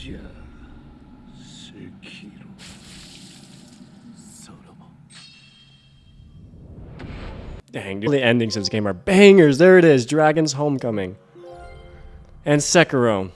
Sekiro. Dang, dude. The endings of this game are bangers. There it is. Dragon's Homecoming. And Sekiro.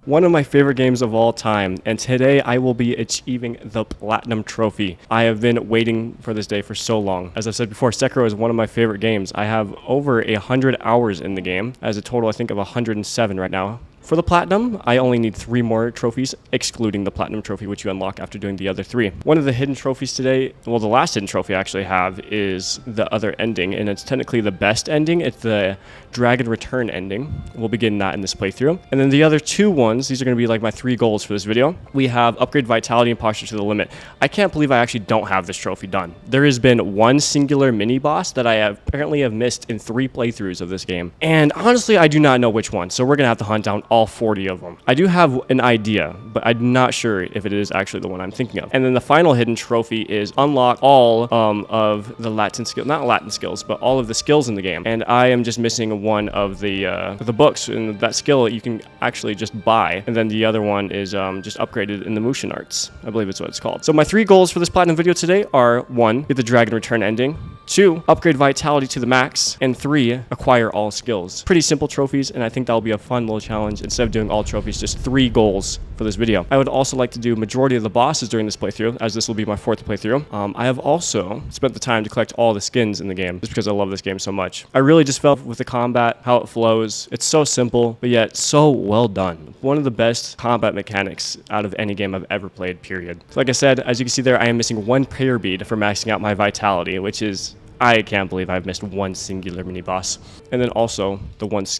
One of my favorite games of all time, and today I will be achieving the Platinum Trophy. I have been waiting for this day for so long. As I've said before, Sekiro is one of my favorite games. I have over 100 hours in the game, as a total I think of 107 right now. For the Platinum, I only need 3 more trophies, excluding the Platinum Trophy, which you unlock after doing the other 3. One of the hidden trophies today, well, the last hidden trophy I actually have is the other ending, and it's technically the best ending. It's the Dragon Return ending. We'll be getting that in this playthrough. And then the other 2 ones, these are going to be like my 3 goals for this video. We have Upgrade Vitality and Posture to the Limit. I can't believe I actually don't have this trophy done. There has been one singular mini-boss that I apparently have missed in 3 playthroughs of this game. And honestly, I do not know which one, so we're going to have to hunt down all 40 of them. I do have an idea, but I'm not sure if it is actually the one I'm thinking of. And then the final hidden trophy is unlock all of the Latin skills, not Latin skills, but all of the skills in the game. And I am just missing one of the books, and that skill you can actually just buy. And then the other one is just upgraded in the Mushin Arts. I believe it's what it's called. So my 3 goals for this Platinum video today are 1, get the Dragon Return ending, 2, upgrade Vitality to the max, and 3, acquire all skills. Pretty simple trophies, and I think that'll be a fun little challenge. Instead of doing all trophies, just 3 goals for this video. I would also like to do majority of the bosses during this playthrough, as this will be my 4th playthrough. I have also spent the time to collect all the skins in the game, just because I love this game so much. I really just felt with the combat, how it flows. It's so simple, but yet so well done. One of the best combat mechanics out of any game I've ever played, period. So like I said, as you can see there, I am missing 1 prayer bead for maxing out my Vitality, which is... I can't believe I've missed 1 singular mini-boss. And then also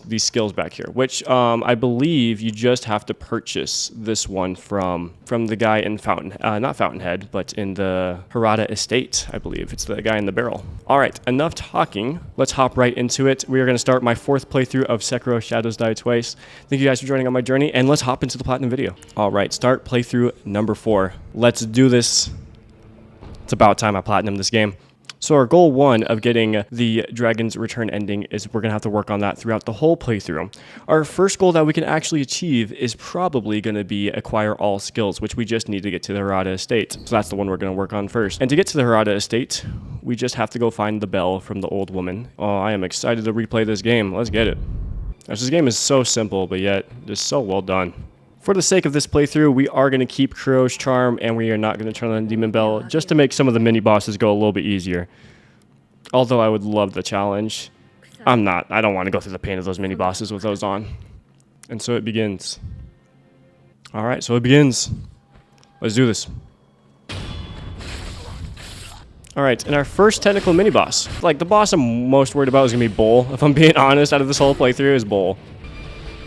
these skills back here, which I believe you just have to purchase this one from the guy in not Fountainhead, but in the Hirata Estate, I believe. It's the guy in the barrel. All right, enough talking. Let's hop right into it. We are going to start my 4th playthrough of Sekiro Shadows Die Twice. Thank you guys for joining on my journey, and let's hop into the Platinum video. All right, start playthrough number 4. Let's do this. It's about time I Platinum this game. So our goal 1 of getting the Dragon's Return ending is we're going to have to work on that throughout the whole playthrough. Our first goal that we can actually achieve is probably going to be acquire all skills, which we just need to get to the Hirata Estate. So that's the one we're going to work on first. And to get to the Hirata Estate, we just have to go find the bell from the old woman. Oh, I am excited to replay this game. Let's get it. This game is so simple, but yet just so well done. For the sake of this playthrough, we are going to keep Kuro's Charm, and we are not going to turn on Demon Bell, just to make some of the mini-bosses go a little bit easier. Although I would love the challenge. I don't want to go through the pain of those mini-bosses with those on. And so it begins. Alright, so it begins. Let's do this. Alright, and our first technical mini-boss. Like, the boss I'm most worried about is going to be Bull. If I'm being honest, out of this whole playthrough, is Bull.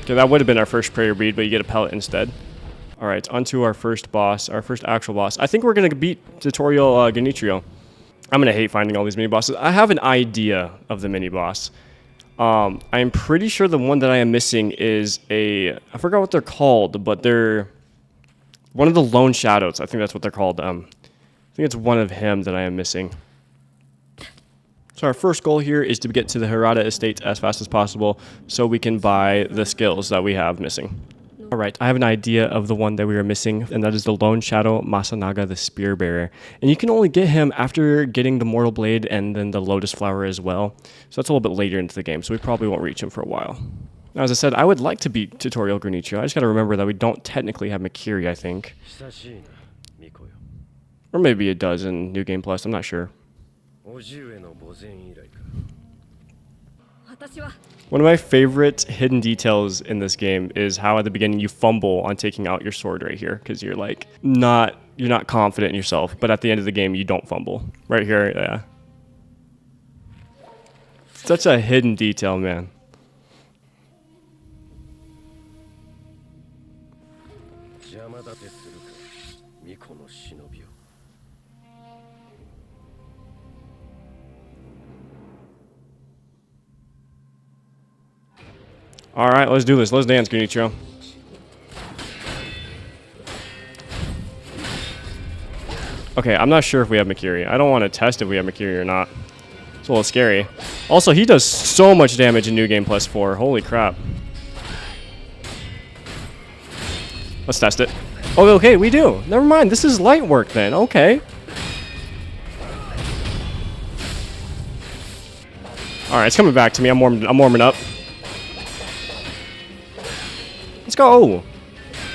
Okay, that would have been our first prayer bead, but you get a pellet instead. All right, onto our first boss, our first actual boss. I think we're going to beat Tutorial Genitrio. I'm going to hate finding all these mini-bosses. I have an idea of the mini-boss. I'm pretty sure the one that I am missing is I forgot what they're called, but they're one of the Lone Shadows. I think that's what they're called. I think it's one of him that I am missing. So our first goal here is to get to the Hirata Estate as fast as possible so we can buy the skills that we have missing. Alright, I have an idea of the one that we are missing, and that is the Lone Shadow Masanaga the Spear Bearer. And you can only get him after getting the Mortal Blade and then the Lotus Flower as well. So that's a little bit later into the game, so we probably won't reach him for a while. Now, as I said, I would like to beat Tutorial Genitrio. I just gotta remember that we don't technically have Mikiri, I think. Or maybe it does in New Game Plus, I'm not sure. One of my favorite hidden details in this game is how at the beginning you fumble on taking out your sword right here, because you're like you're not confident in yourself, but at the end of the game you don't fumble. Right here, yeah. Such a hidden detail, man. Alright, let's do this. Let's dance, Genitrio. Okay, I'm not sure if we have Mikiri. I don't want to test if we have Mikiri or not. It's a little scary. Also, he does so much damage in New Game Plus 4. Holy crap. Let's test it. Oh, okay, we do. Never mind. This is light work then. Okay. All right, it's coming back to me. I'm warming up. Let's go.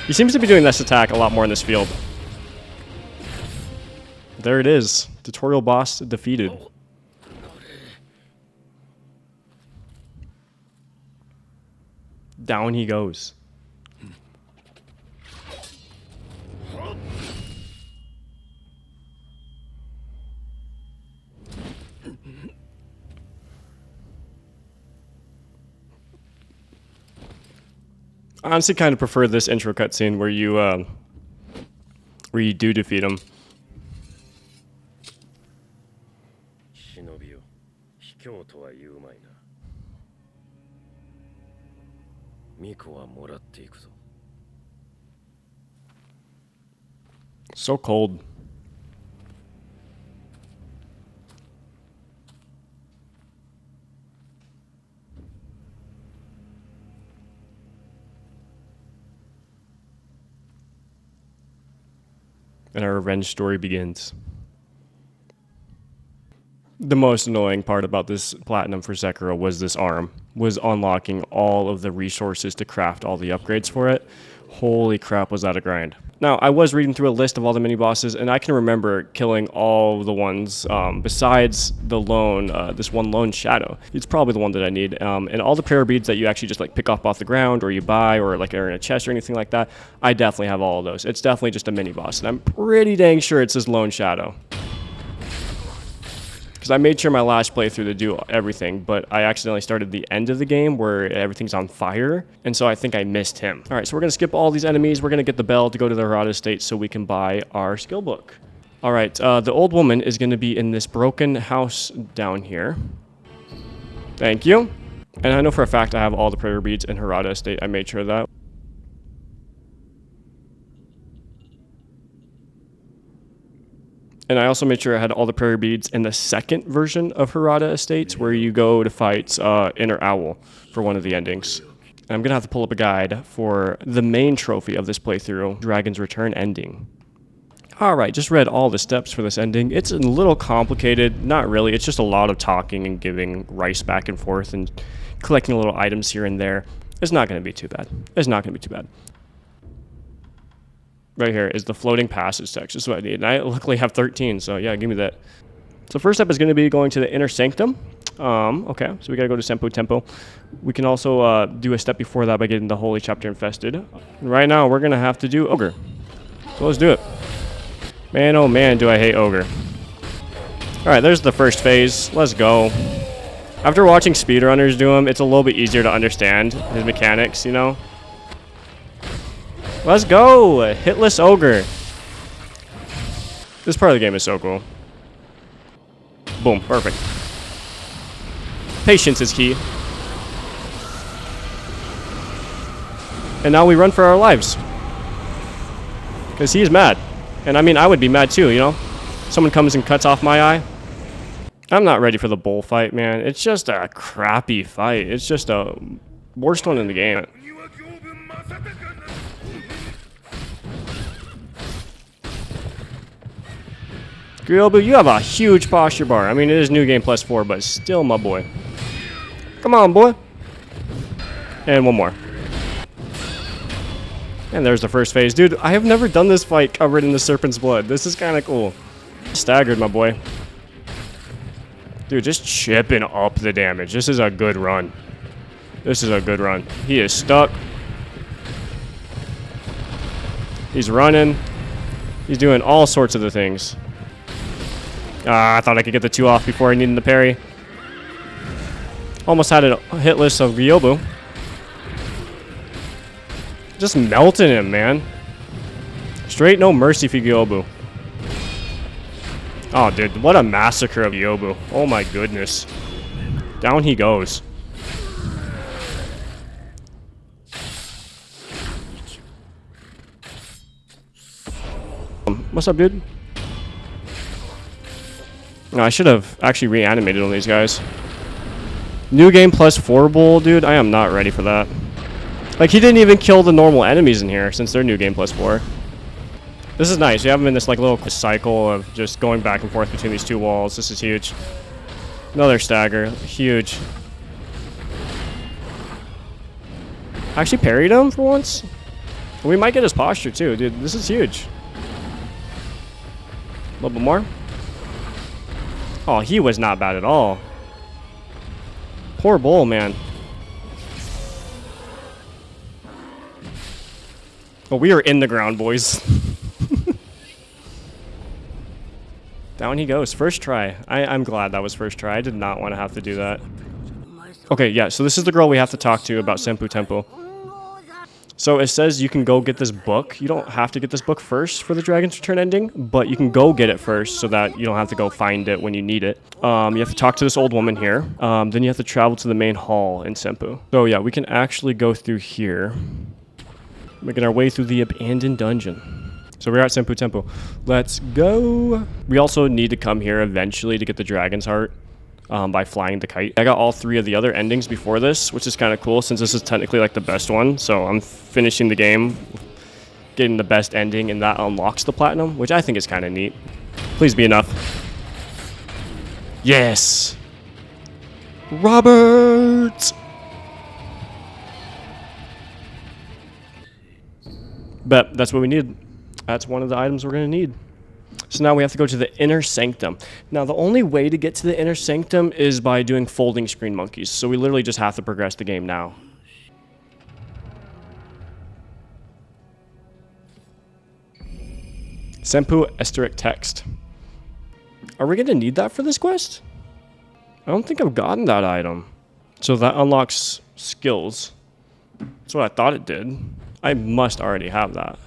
He seems to be doing this attack a lot more in this field. There it is. Tutorial boss defeated. Down he goes. I honestly kind of prefer this intro cutscene where you do defeat him. So cold. And our revenge story begins. The most annoying part about this platinum for Sekiro was this arm. Was unlocking all of the resources to craft all the upgrades for it. Holy crap, was that a grind. Now, I was reading through a list of all the mini-bosses, and I can remember killing all the ones besides the lone, this one lone shadow. It's probably the one that I need. And all the prayer beads that you actually just like pick up off the ground, or you buy, or like are in a chest or anything like that, I definitely have all of those. It's definitely just a mini-boss, and I'm pretty dang sure it's this lone shadow. Because I made sure my last playthrough to do everything, but I accidentally started the end of the game where everything's on fire, and so I think I missed him. All right, so we're going to skip all these enemies. We're going to get the bell to go to the Harada estate so we can buy our skill book. All right, the old woman is going to be in this broken house down here. Thank you. And I know for a fact I have all the prayer beads in Harada estate. I made sure of that. And I also made sure I had all the prayer beads in the second version of Harada Estates, where you go to fight Inner Owl for one of the endings. And I'm going to have to pull up a guide for the main trophy of this playthrough, Dragon's Return ending. Alright, just read all the steps for this ending. It's a little complicated. Not really. It's just a lot of talking and giving rice back and forth and collecting little items here and there. It's not going to be too bad. It's not going to be too bad. Right here is the floating passage text. This is what I need. And I luckily have 13, so yeah, give me that. So first step is going to be going to the Inner Sanctum. Okay, so we got to go to Senpu Temple. We can also do a step before that by getting the Holy Chapter Infested. And right now, we're going to have to do Ogre. So let's do it. Man, oh man, do I hate Ogre. Alright, there's the first phase. Let's go. After watching speedrunners do him, it's a little bit easier to understand his mechanics, you know? Let's go! Hitless Ogre. This part of the game is so cool. Boom, perfect. Patience is key. And now we run for our lives. Because he's mad. And I mean, I would be mad too, you know? Someone comes and cuts off my eye. I'm not ready for the bullfight, man. It's just a crappy fight. It's just a worst one in the game. Ryobu, you have a huge posture bar. I mean, it is New Game Plus 4, but still, my boy. Come on, boy. And one more. And there's the first phase. Dude, I have never done this fight covered in the Serpent's Blood. This is kind of cool. Staggered, my boy. Dude, just chipping up the damage. This is a good run. This is a good run. He is stuck. He's running. He's doing all sorts of the things. I thought I could get the 2 off before I needed the parry. Almost had a hit list of Ryobu. Just melting him, man. Straight no mercy for Ryobu. Oh, dude, what a massacre of Ryobu. Oh my goodness. Down he goes. What's up, dude? No, I should have actually reanimated on these guys. New Game Plus 4 Bowl, dude. I am not ready for that. Like, he didn't even kill the normal enemies in here since they're New Game Plus 4. This is nice. You have them in this, like, little cycle of just going back and forth between these two walls. This is huge. Another stagger. Huge. Actually parried him for once. We might get his posture, too. Dude, this is huge. A little bit more. Oh, he was not bad at all. Poor Bull, man. Oh, we are in the ground, boys. Down he goes. First try. I'm glad that was first try. I did not want to have to do that. Okay, yeah, so this is the girl we have to talk to about Senpu Temple. So it says you can go get this book. You don't have to get this book first for the Dragon's Return ending, but you can go get it first so that you don't have to go find it when you need it. You have to talk to this old woman here. Then you have to travel to the main hall in Senpu. So yeah, we can actually go through here. Making our way through the abandoned dungeon. So we're at Senpu Temple. Let's go. We also need to come here eventually to get the Dragon's Heart by flying the kite. I got all 3 of the other endings before this, which is kind of cool since this is technically like the best one. So I'm finishing the game, getting the best ending, and that unlocks the platinum, which I think is kind of neat. Please be enough. Yes. Robert. But that's what we need. That's one of the items we're going to need. So now we have to go to the Inner Sanctum. Now, the only way to get to the Inner Sanctum is by doing folding screen monkeys. So we literally just have to progress the game now. Senpu Asterisk Text. Are we going to need that for this quest? I don't think I've gotten that item. So that unlocks skills. That's what I thought it did. I must already have that.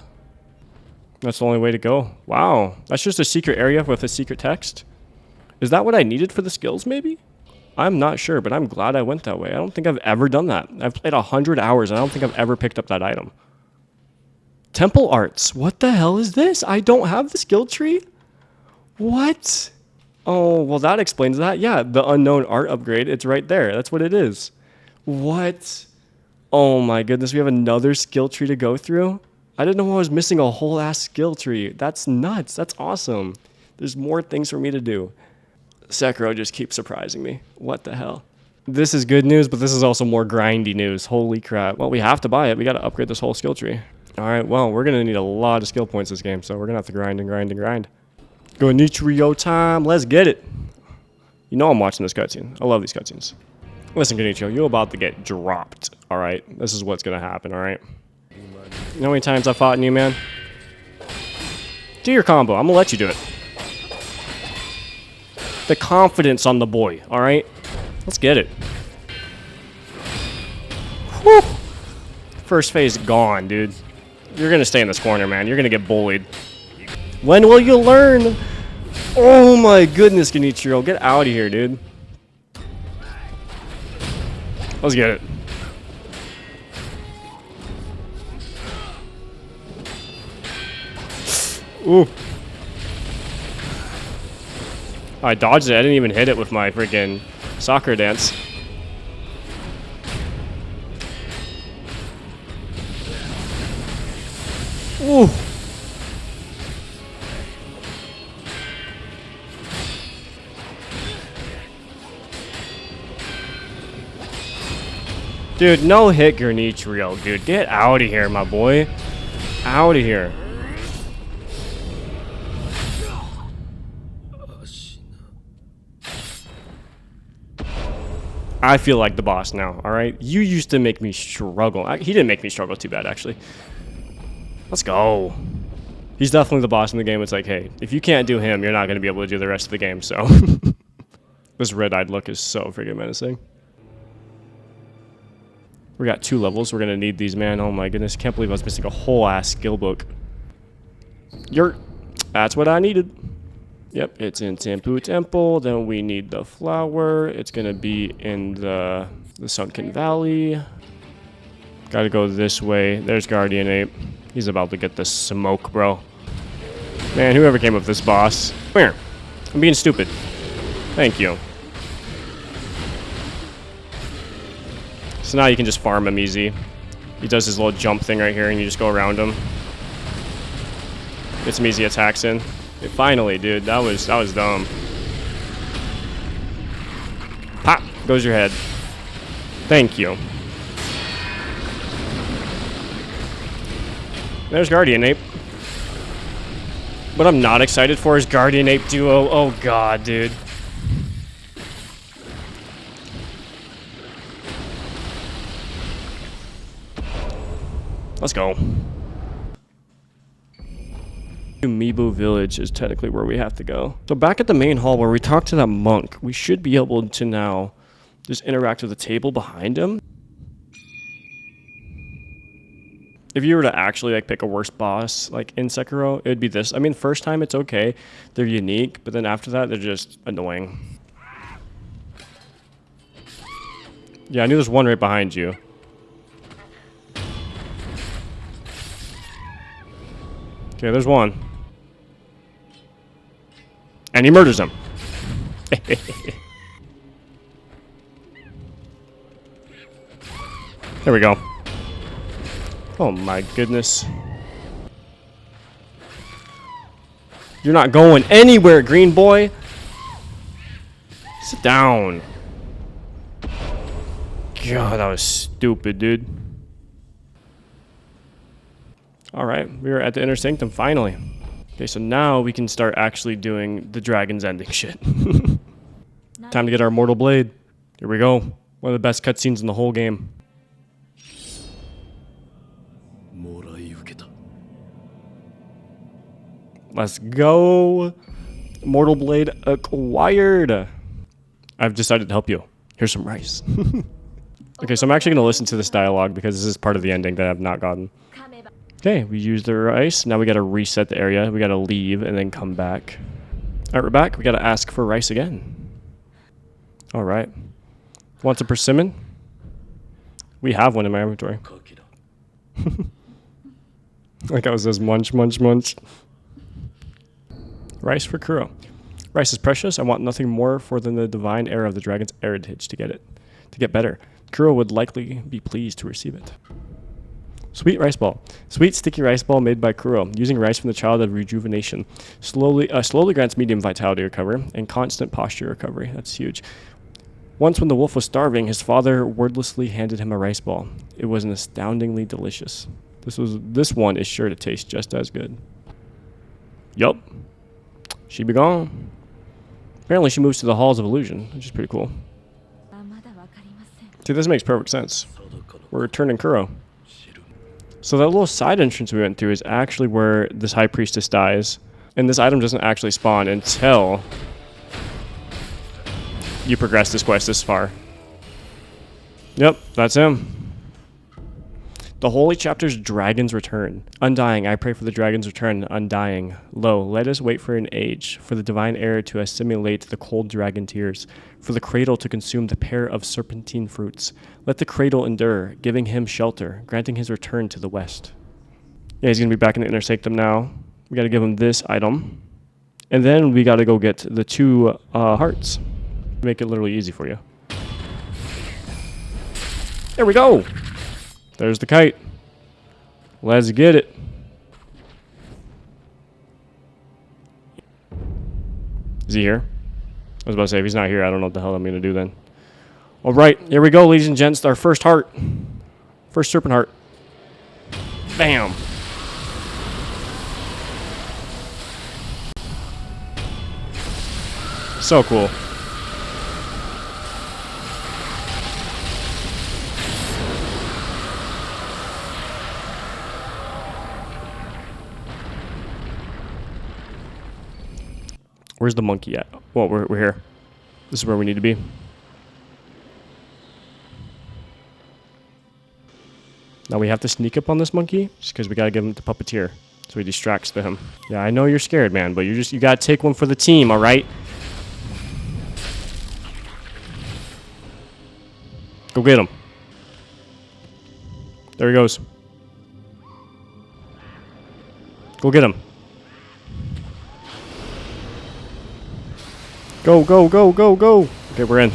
That's the only way to go. Wow. That's just a secret area with a secret text. Is that what I needed for the skills, maybe? I'm not sure, but I'm glad I went that way. I don't think I've ever done that. I've played 100 hours, and I don't think I've ever picked up that item. Temple Arts. What the hell is this? I don't have the skill tree? What? Oh, well, that explains that. Yeah, the unknown art upgrade. It's right there. That's what it is. What? Oh, my goodness. We have another skill tree to go through? I didn't know I was missing a whole ass skill tree. That's nuts. That's awesome. There's more things for me to do. Sekiro just keeps surprising me. What the hell? This is good news, but this is also more grindy news. Holy crap. Well, we have to buy it. We got to upgrade this whole skill tree. All right, well, we're going to need a lot of skill points this game, so we're going to have to grind and grind and grind. Go Nichiro time. Let's get it. You know I'm watching this cutscene. I love these cutscenes. Listen, Genichiro, you're about to get dropped, all right? This is what's going to happen, all right? You know how many times I've fought in you, man? Do your combo. I'm going to let you do it. The confidence on the boy, all right? Let's get it. Whew. First phase gone, dude. You're going to stay in this corner, man. You're going to get bullied. When will you learn? Oh, my goodness, Genichiro. Get out of here, dude. Let's get it. Ooh. I dodged it. I didn't even hit it with my freaking soccer dance. Ooh. Dude, no hit Genichiro, dude. Get out of here, my boy. Out of here. I feel like the boss now, alright? You used to make me struggle. He didn't make me struggle too bad, actually. Let's go. He's definitely the boss in the game. It's like, hey, if you can't do him, you're not going to be able to do the rest of the game, so. This red-eyed look is so freaking menacing. We got 2 levels. We're going to need these, man. Oh my goodness. Can't believe I was missing a whole ass skill book. That's what I needed. Yep, it's in Senpu Temple. Then we need the flower. It's going to be in the Sunken Valley. Got to go this way. There's Guardian Ape. He's about to get the smoke, bro. Man, whoever came up with this boss. Come here. I'm being stupid. Thank you. So now you can just farm him easy. He does his little jump thing right here, and you just go around him. Get some easy attacks in. Finally, dude, that was dumb. Pop goes your head. Thank you. There's Guardian Ape. What I'm not excited for is Guardian Ape Duo. Oh god, dude. Let's go. Amiibo Village is technically where we have to go. So back at the main hall where we talked to that monk, we should be able to now just interact with the table behind him. If you were to actually like pick a worse boss like in Sekiro, it would be this. I mean, first time it's okay. They're unique, but then after that, they're just annoying. Yeah, I knew there's one right behind you. Okay, there's one. And he murders him. There we go. Oh my goodness. You're not going anywhere, green boy. Sit down. God, that was stupid, dude. Alright, we're at the Inner Sanctum finally. Okay, so now we can start actually doing the Dragon's Ending shit. Time to get our Mortal Blade. Here we go. One of the best cutscenes in the whole game. Let's go. Mortal Blade acquired. I've decided to help you. Here's some rice. Okay, so I'm actually going to listen to this dialogue because this is part of the ending that I've not gotten. Okay, we used the rice. Now we got to reset the area. We got to leave and then come back. All right, we're back. We got to ask for rice again. All right. Want some persimmon? We have one in my inventory. Like I was says, munch, munch, munch. Rice for Kuro. Rice is precious. I want nothing more for than the divine air of the dragon's heritage to get better. Kuro would likely be pleased to receive it. Sweet rice ball. Sweet sticky rice ball made by Kuro, using rice from the child of rejuvenation. Slowly grants medium vitality recovery and constant posture recovery. That's huge. Once when the wolf was starving, his father wordlessly handed him a rice ball. It was astoundingly delicious. This one is sure to taste just as good. Yup. She be gone. Apparently she moves to the Halls of Illusion, which is pretty cool. See, this makes perfect sense. We're returning Kuro. So that little side entrance we went through is actually where this High Priestess dies. And this item doesn't actually spawn until you progress this quest this far. Yep, that's him. The Holy Chapter's Dragon's Return. Undying, I pray for the Dragon's return. Undying. Lo, let us wait for an age, for the divine air to assimilate the cold dragon tears, for the cradle to consume the pair of serpentine fruits. Let the cradle endure, giving him shelter, granting his return to the west. Yeah, he's going to be back in the Inner Sanctum now. We got to give him this item. And then we got to go get the 2 hearts. Make it literally easy for you. There we go! There's the kite. Let's get it. Is he here? I was about to say, if he's not here, I don't know what the hell I'm going to do then. All right, here we go, ladies and gents. Our first heart. First serpent heart. Bam. So cool. Where's the monkey at? Well, we're here. This is where we need to be. Now we have to sneak up on this monkey just because we gotta give him the puppeteer so he distracts him. Yeah, I know you're scared, man, but you gotta take one for the team, all right? Go get him. There he goes. Go get him. Go, go, go, go, go. Okay, we're in.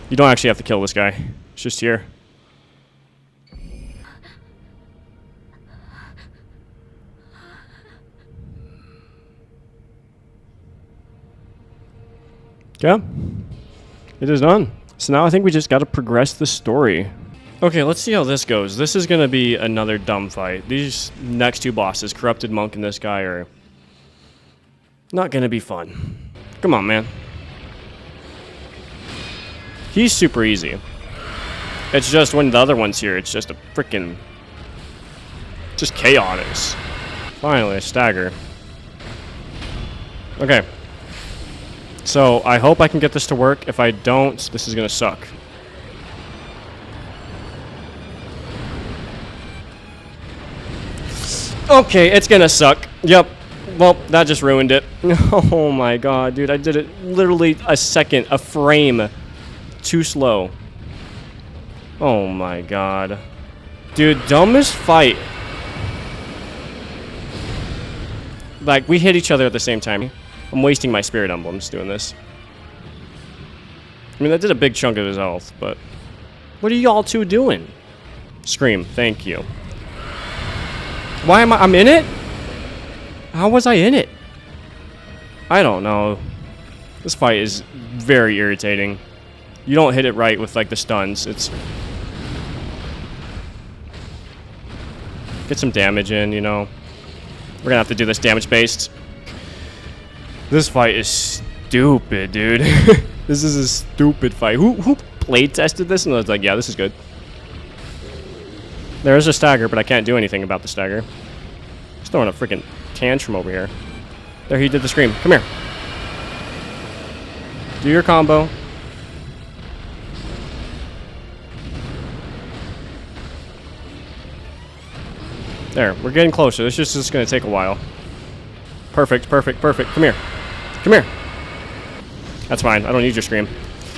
You don't actually have to kill this guy. It's just here. Yeah. It is done. So now I think we just got to progress the story. Okay, let's see how this goes. This is going to be another dumb fight. These next two bosses, Corrupted Monk and this guy, are not going to be fun. Come on, man. He's super easy. It's just when the other one's here, it's just a freaking... just chaotic. Finally, a stagger. Okay. So, I hope I can get this to work. If I don't, this is going to suck. Okay, it's going to suck. Yep. Well, that just ruined it. Oh my god, dude. I did it literally a second, a frame too slow. Oh my god. Dude, dumbest fight. Like, we hit each other at the same time. I'm wasting my spirit emblems doing this. I mean, that did a big chunk of his health, but... what are y'all two doing? Scream, thank you. Why am I'm in it? How was I in it? I don't know. This fight is very irritating. You don't hit it right with, like, the stuns. It's... get some damage in, you know. We're gonna have to do this damage-based. This fight is stupid, dude. This is a stupid fight. Who play tested this and was like, yeah, this is good. There is a stagger, but I can't do anything about the stagger. He's throwing a freaking tantrum over here. There, he did the scream. Come here. Do your combo. There, we're getting closer. This is just going to take a while. Perfect, perfect, perfect. Come here. Come here. That's fine. I don't need your scream.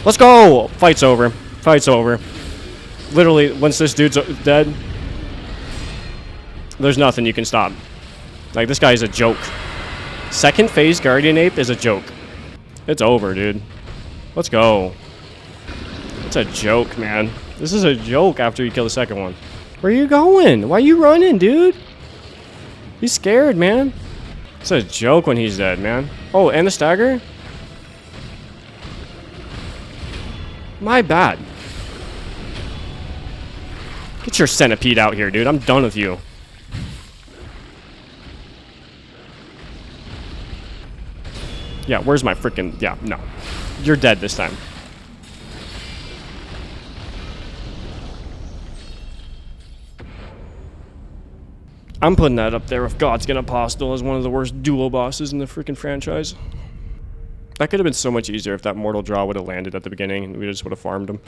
Let's go! Fight's over. Fight's over. Literally, once this dude's dead, there's nothing you can stop. Like, this guy is a joke. Second phase Guardian Ape is a joke. It's over, dude. Let's go. It's a joke, man. This is a joke after you kill the second one. Where are you going? Why are you running, dude? He's scared, man. It's a joke when he's dead, man. Oh, and the stagger? My bad. Get your centipede out here, dude. I'm done with you. Yeah, where's my freaking... yeah, no. You're dead this time. I'm putting that up there with God's Gonna Apostle as one of the worst duo bosses in the freaking franchise. That could have been so much easier if that mortal draw would have landed at the beginning and we just would have farmed him.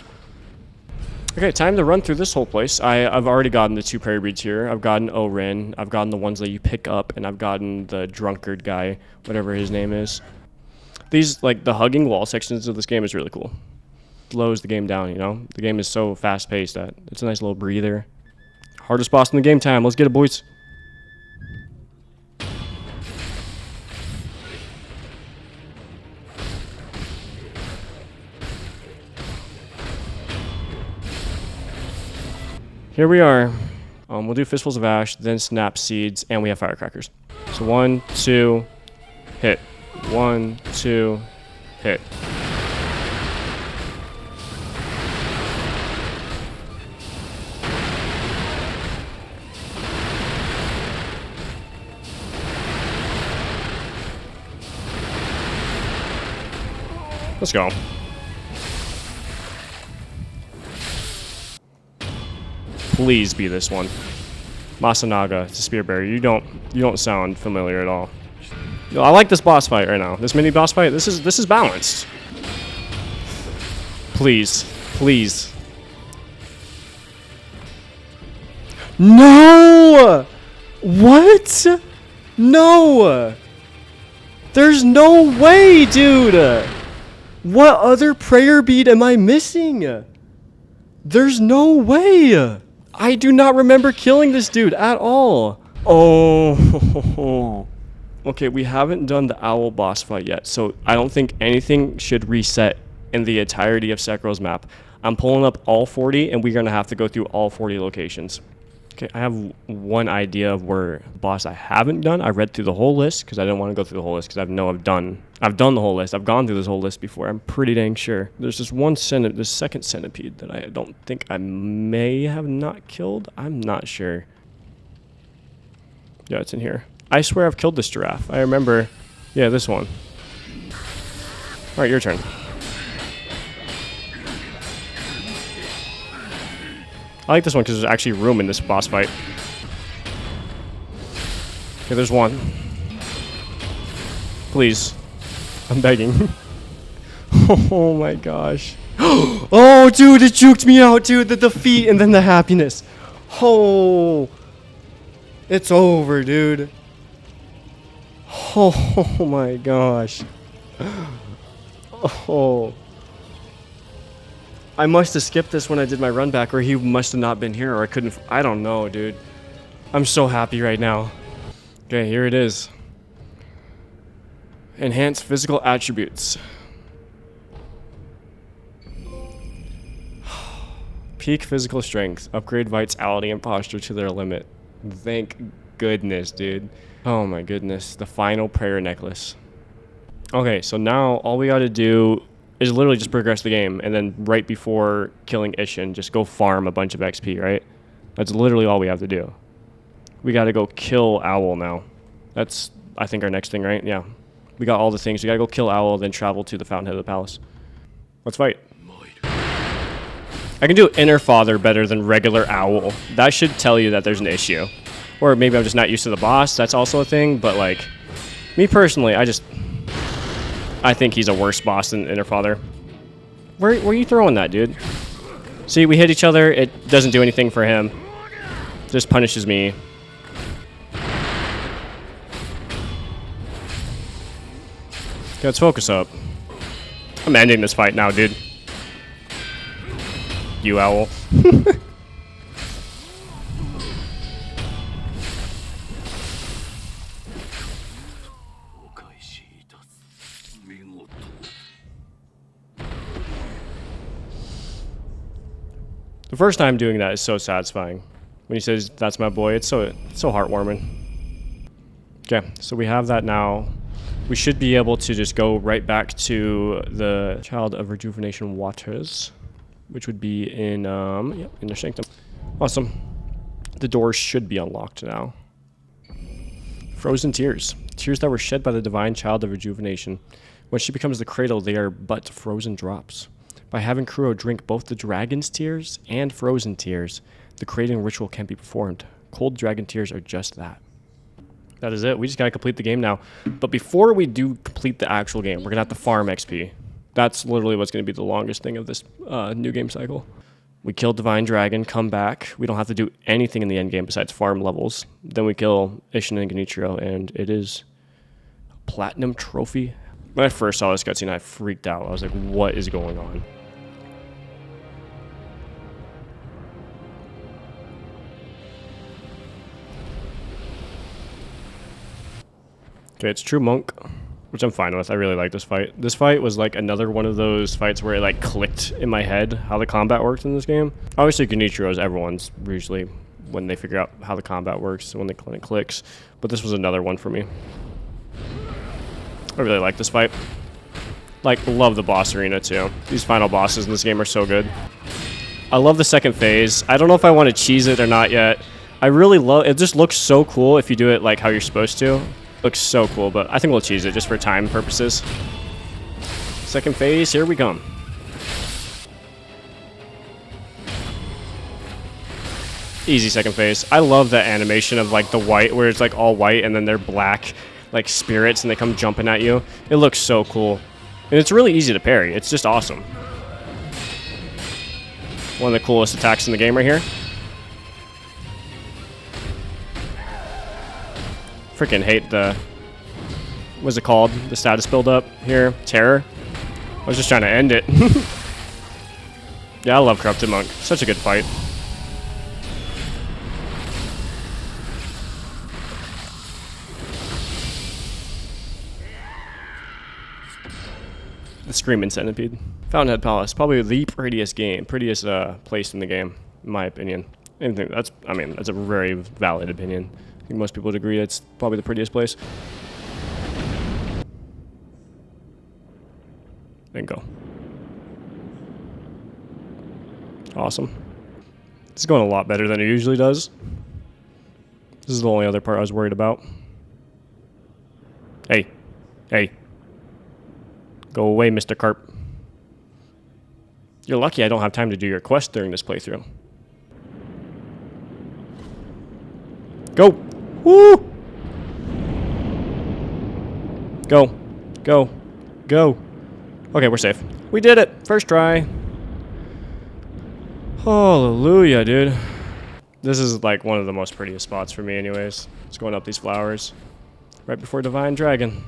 Okay, time to run through this whole place. I've already gotten the 2 prairie breeds here. I've gotten Orin. I've gotten the ones that you pick up, and I've gotten the drunkard guy, whatever his name is. These, like, the hugging wall sections of this game is really cool. Slows the game down, you know? The game is so fast-paced that it's a nice little breather. Hardest boss in the game time. Let's get it, boys. Here we are. We'll do Fistfuls of Ash, then Snap Seeds, and we have Firecrackers. So 1, 2, hit. 1, 2, hit. Let's go. Please be this one. Masanaga, it's a spear bearer. You don't sound familiar at all. Yo, I like this boss fight right now. This mini boss fight. This is balanced. Please, please. No! What? No! There's no way, dude! What other prayer bead am I missing? There's no way! I do not remember killing this dude at all. Oh. Okay, we haven't done the owl boss fight yet, so I don't think anything should reset in the entirety of Sekiro's map. I'm pulling up all 40, and we're going to have to go through all 40 locations. Okay, I have one idea of where boss I haven't done. I read through the whole list because I didn't want to go through the whole list because I've done the whole list. I've gone through this whole list before. I'm pretty dang sure. There's this second centipede that I don't think I may have not killed. I'm not sure. Yeah, it's in here. I swear I've killed this giraffe. I remember. Yeah, this one. All right, your turn. I like this one because there's actually room in this boss fight. Okay, there's one. Please. I'm begging. Oh my gosh. Oh, dude, it juked me out, dude. The defeat and then the happiness. Oh. It's over, dude. Oh my gosh. Oh. I must have skipped this when I did my run back, or he must have not been here, or I don't know, dude. I'm so happy right now. Okay, here it is. Enhance physical attributes. Peak physical strength. Upgrade vitality and posture to their limit. Thank goodness, dude. Oh my goodness. The final prayer necklace. Okay, so now all we gotta do is literally just progress the game, and then right before killing Ishin, just go farm a bunch of XP, right? That's literally all we have to do. We gotta go kill Owl now. That's, I think, our next thing, right? Yeah. We got all the things. We gotta go kill Owl, then travel to the Fountainhead of the Palace. Let's fight. I can do Inner Father better than regular Owl. That should tell you that there's an issue. Or maybe I'm just not used to the boss. That's also a thing, but like, me personally, I think he's a worse boss than Inner Father. Where are you throwing that, dude? See, we hit each other. It doesn't do anything for him. Just punishes me. Okay, let's focus up. I'm ending this fight now, dude. You Owl. The first time doing that is so satisfying. When he says, "That's my boy," it's so heartwarming. Okay, so we have that now. We should be able to just go right back to the Child of Rejuvenation Waters, which would be in in the Sanctum. Awesome. The doors should be unlocked now. Frozen tears. Tears that were shed by the divine Child of Rejuvenation. When she becomes the cradle, they are but frozen drops. By having Kuro drink both the dragon's tears and frozen tears, the cradling ritual can be performed. Cold dragon tears are just that. That is it. We just gotta complete the game now. But before we do complete the actual game, we're gonna have to farm XP. That's literally what's gonna be the longest thing of this new game cycle. We kill Divine Dragon, come back. We don't have to do anything in the end game besides farm levels. Then we kill Ishin and Genichiro, and it is a platinum trophy. When I first saw this cutscene, I freaked out. I was like, what is going on? Okay, it's True Monk, which I'm fine with. I really like this fight. This fight was like another one of those fights where it like clicked in my head how the combat works in this game. Obviously, Genichiro is everyone's usually when they figure out how the combat works, when it clicks. But this was another one for me. I really like this fight. Like, love the boss arena too. These final bosses in this game are so good. I love the second phase. I don't know if I want to cheese it or not yet. I really love it. Just looks so cool if you do it like how you're supposed to. Looks so cool, but I think we'll cheese it just for time purposes. Second phase, here we come. Easy second phase. I love that animation of like the white, where it's like all white and then they're black, like spirits, and they come jumping at you. It looks so cool. And it's really easy to parry. It's just awesome. One of the coolest attacks in the game right here. Freaking hate the, what's it called? The status build up here. Terror. I was just trying to end it. Yeah, I love Corrupted Monk. Such a good fight. The Screaming Centipede. Fountainhead Palace. Probably the prettiest place in the game, in my opinion. I think that's, I mean, that's a very valid opinion. I think most people would agree it's probably the prettiest place. Bingo. Awesome. It's going a lot better than it usually does. This is the only other part I was worried about. Hey. Hey. Go away, Mr. Carp. You're lucky I don't have time to do your quest during this playthrough. Go! Woo! Go. Go. Go. Okay, we're safe. We did it! First try. Hallelujah, dude. This is like one of the most prettiest spots for me anyways. Just going up these flowers. Right before Divine Dragon.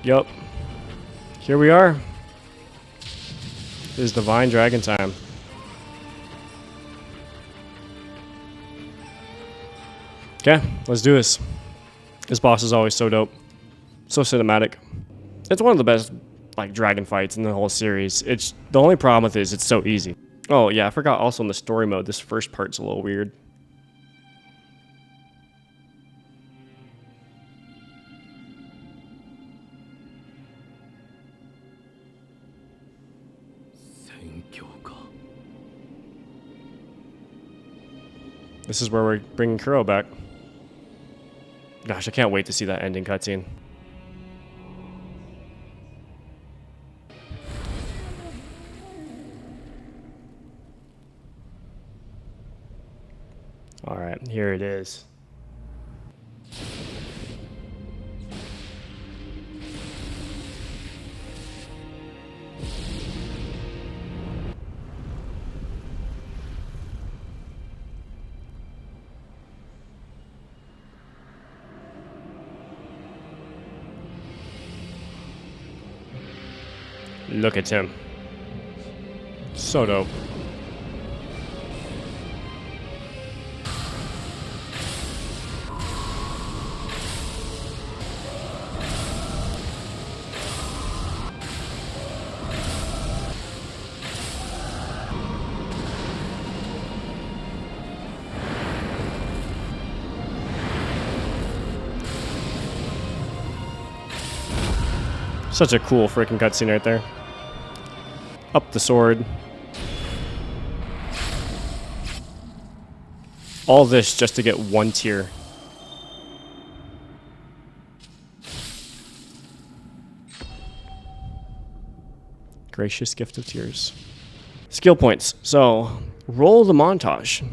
Yup. Here we are. It is Divine Dragon time. Okay, let's do this. This boss is always so dope. So cinematic. It's one of the best like dragon fights in the whole series. It's the only problem with it is it's so easy. Oh yeah, I forgot also in the story mode, this first part's a little weird. This is where we're bringing Kuro back. Gosh, I can't wait to see that ending cutscene. Alright, here it is. Look at him. So dope. Such a cool freaking cutscene right there. Up the sword. All this just to get one tier. Gracious gift of tears. Skill points. So, roll the montage.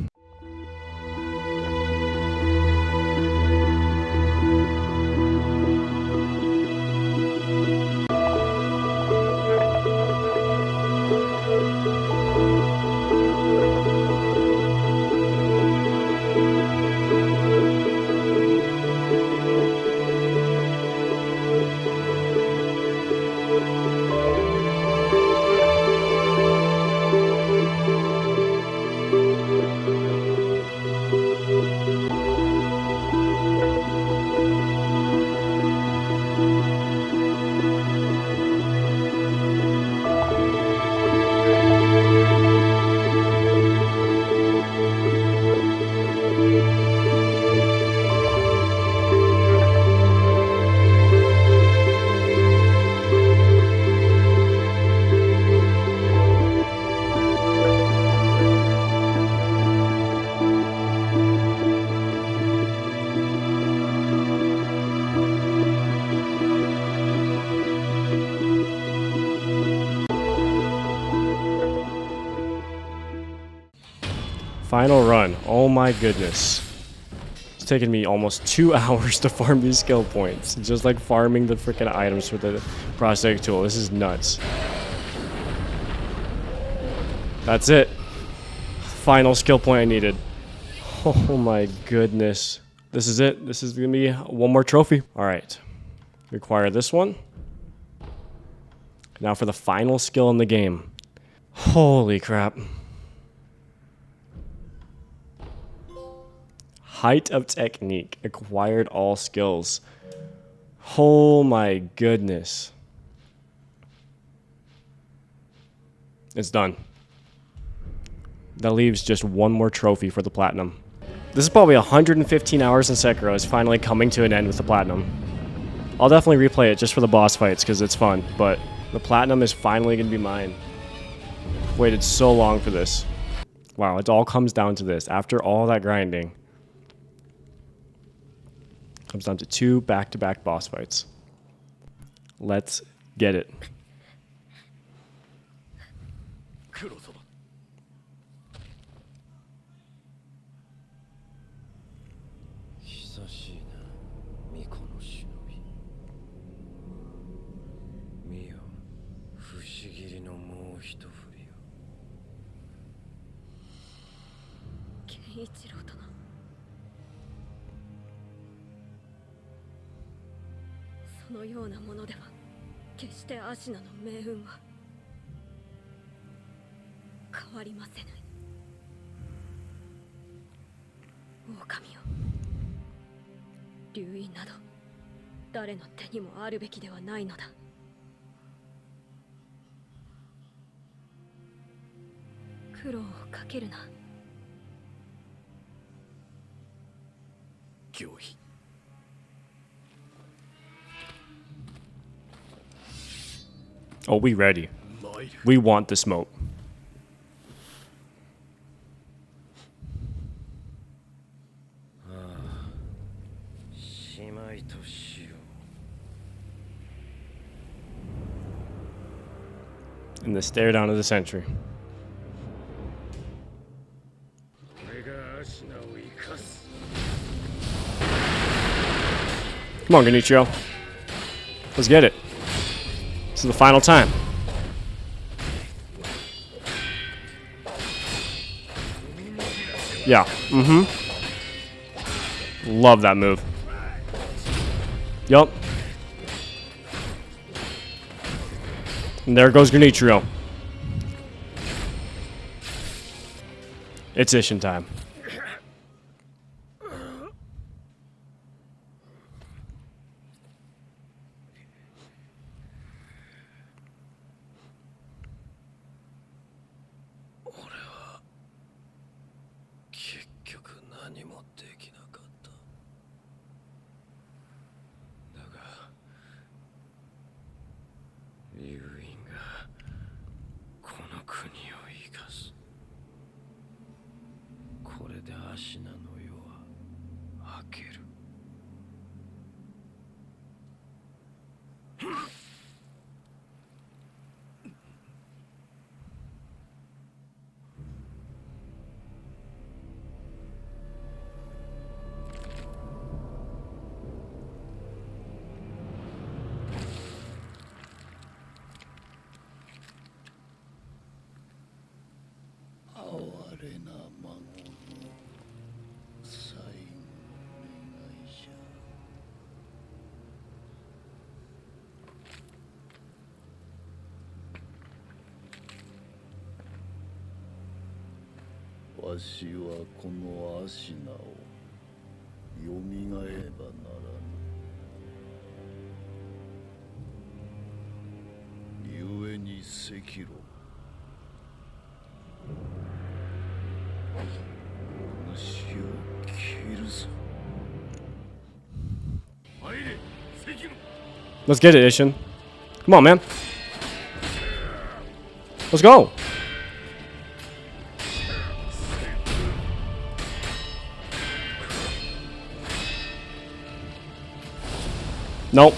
Final run. Oh my goodness. It's taken me almost 2 hours to farm these skill points. Just like farming the freaking items for the prosthetic tool. This is nuts. That's it. Final skill point I needed. Oh my goodness. This is it. This is going to be one more trophy. Alright. Require this one. Now for the final skill in the game. Holy crap. Height of technique. Acquired all skills. Oh my goodness. It's done. That leaves just one more trophy for the platinum. This is probably 115 hours in Sekiro is finally coming to an end with the platinum. I'll definitely replay it just for the boss fights because it's fun, but the platinum is finally going to be mine. Waited so long for this. Wow, it all comes down to this. After all that grinding, comes down to 2 back-to-back boss fights. Let's get it. Oh, we ready. We want the smoke. And the stare down of the century. Come on, Genichiro. Let's get it. This is the final time. Yeah. Love that move. Yup. And there goes Genichiro. It's Ishin time. Sekiro. Let's get it, Ishin. Come on, man. Let's go. Nope.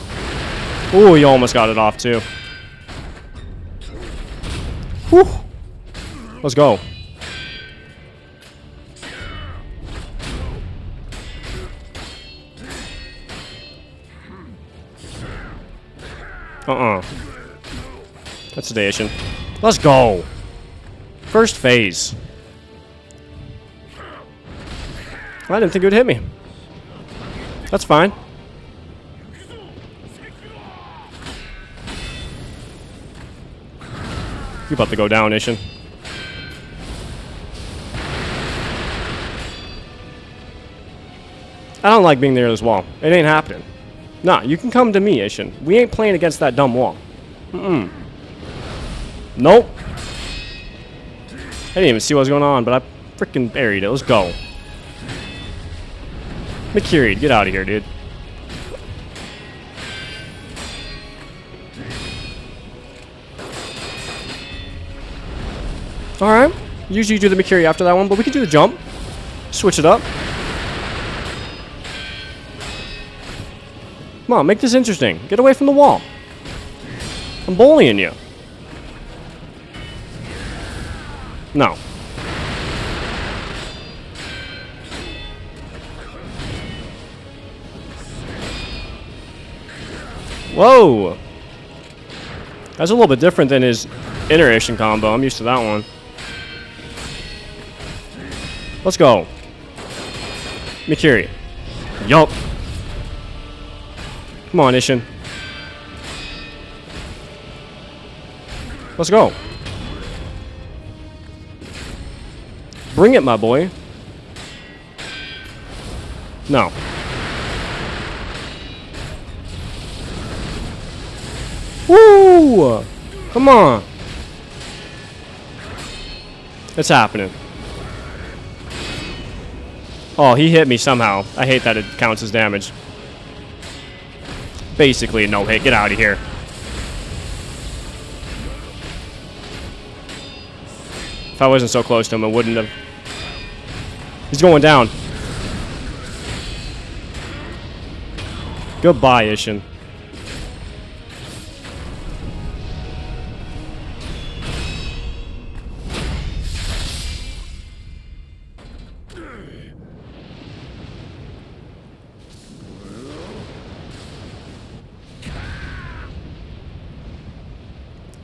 Ooh, he almost got it off, too. Whew. Let's go. That's sedation. Let's go. First phase. I didn't think it would hit me. That's fine. You're about to go down, Ishin. I don't like being near this wall. It ain't happening. Nah, you can come to me, Ishin. We ain't playing against that dumb wall. Nope. didn't even see what was going on, but I freaking buried it. Let's go. McCurry, get out of here, dude. Alright. Usually you do the McCurry after that one, but we can do the jump. Switch it up. Come on, make this interesting. Get away from the wall. I'm bullying you. No. Whoa! That's a little bit different than his iteration combo. I'm used to that one. Let's go. McCurry. Yup. Come on, Ishin. Let's go. Bring it, my boy. No. Woo! Come on. It's happening. Oh, he hit me somehow. I hate that it counts as damage. Basically a no hit. Get out of here. If I wasn't so close to him, I wouldn't have. He's going down. Goodbye, Ishin.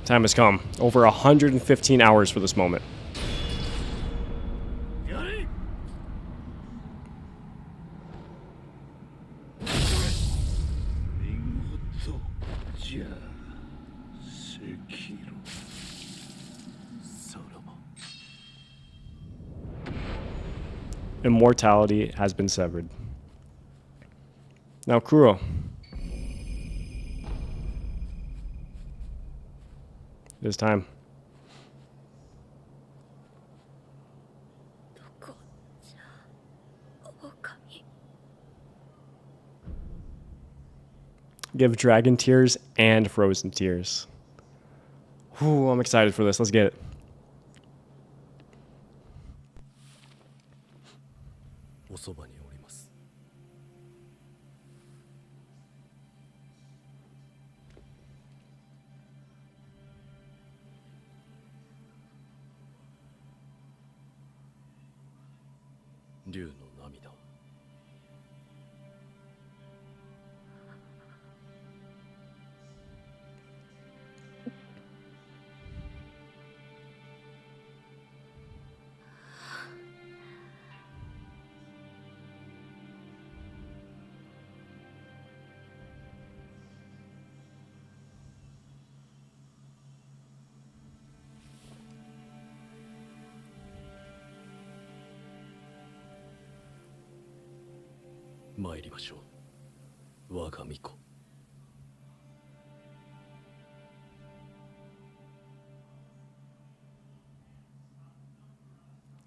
Time has come. Over 115 hours for this moment. Immortality has been severed. Now, Kuro. It is time. Give dragon tears and frozen tears. Whew, I'm excited for this. Let's get it.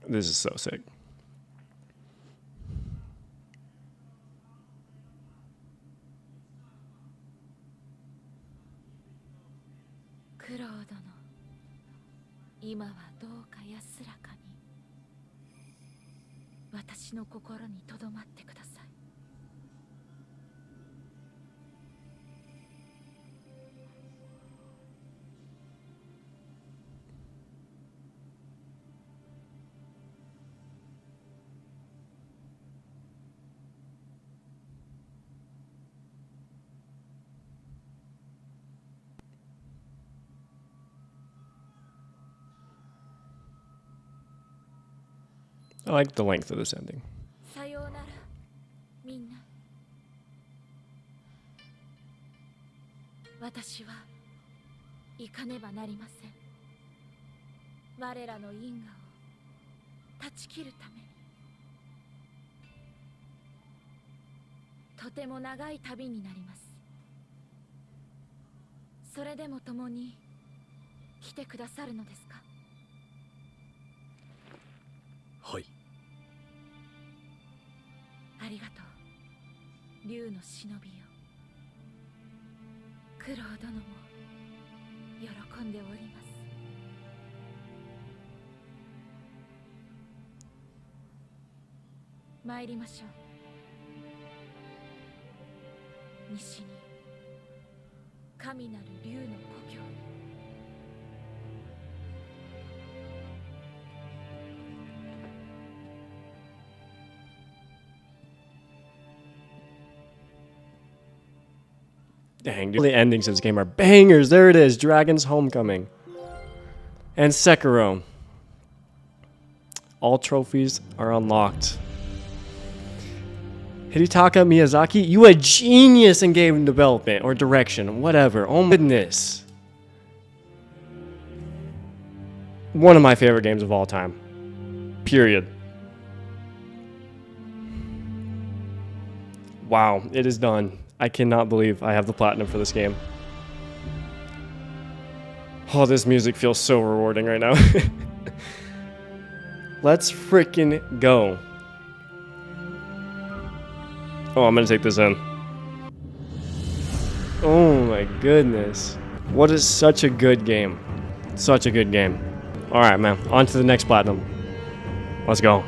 This is so sick. Kuro dono, 今はどうか安らかに私の心に留まってください。I like the length of this ending. さようなら、みんな。私は行かねばなりません。我らの因果を断ち切るために。とても長い旅になります。それでも共に来てくださるのですか？りがとう竜の忍びよ。九郎殿も喜んでおります。参りましょう。西に神なる竜の故郷に。Dang, dude. The endings of this game are bangers. There it is, Dragon's Homecoming. And Sekiro. All trophies are unlocked. Hidetaka Miyazaki, you a genius in game development or direction, whatever. Oh my goodness. One of my favorite games of all time. Period. Wow, it is done. I cannot believe I have the platinum for this game. Oh, this music feels so rewarding right now. Let's freaking go. Oh, I'm gonna take this in. Oh my goodness. What is such a good game. Such a good game. Alright, man. On to the next platinum. Let's go.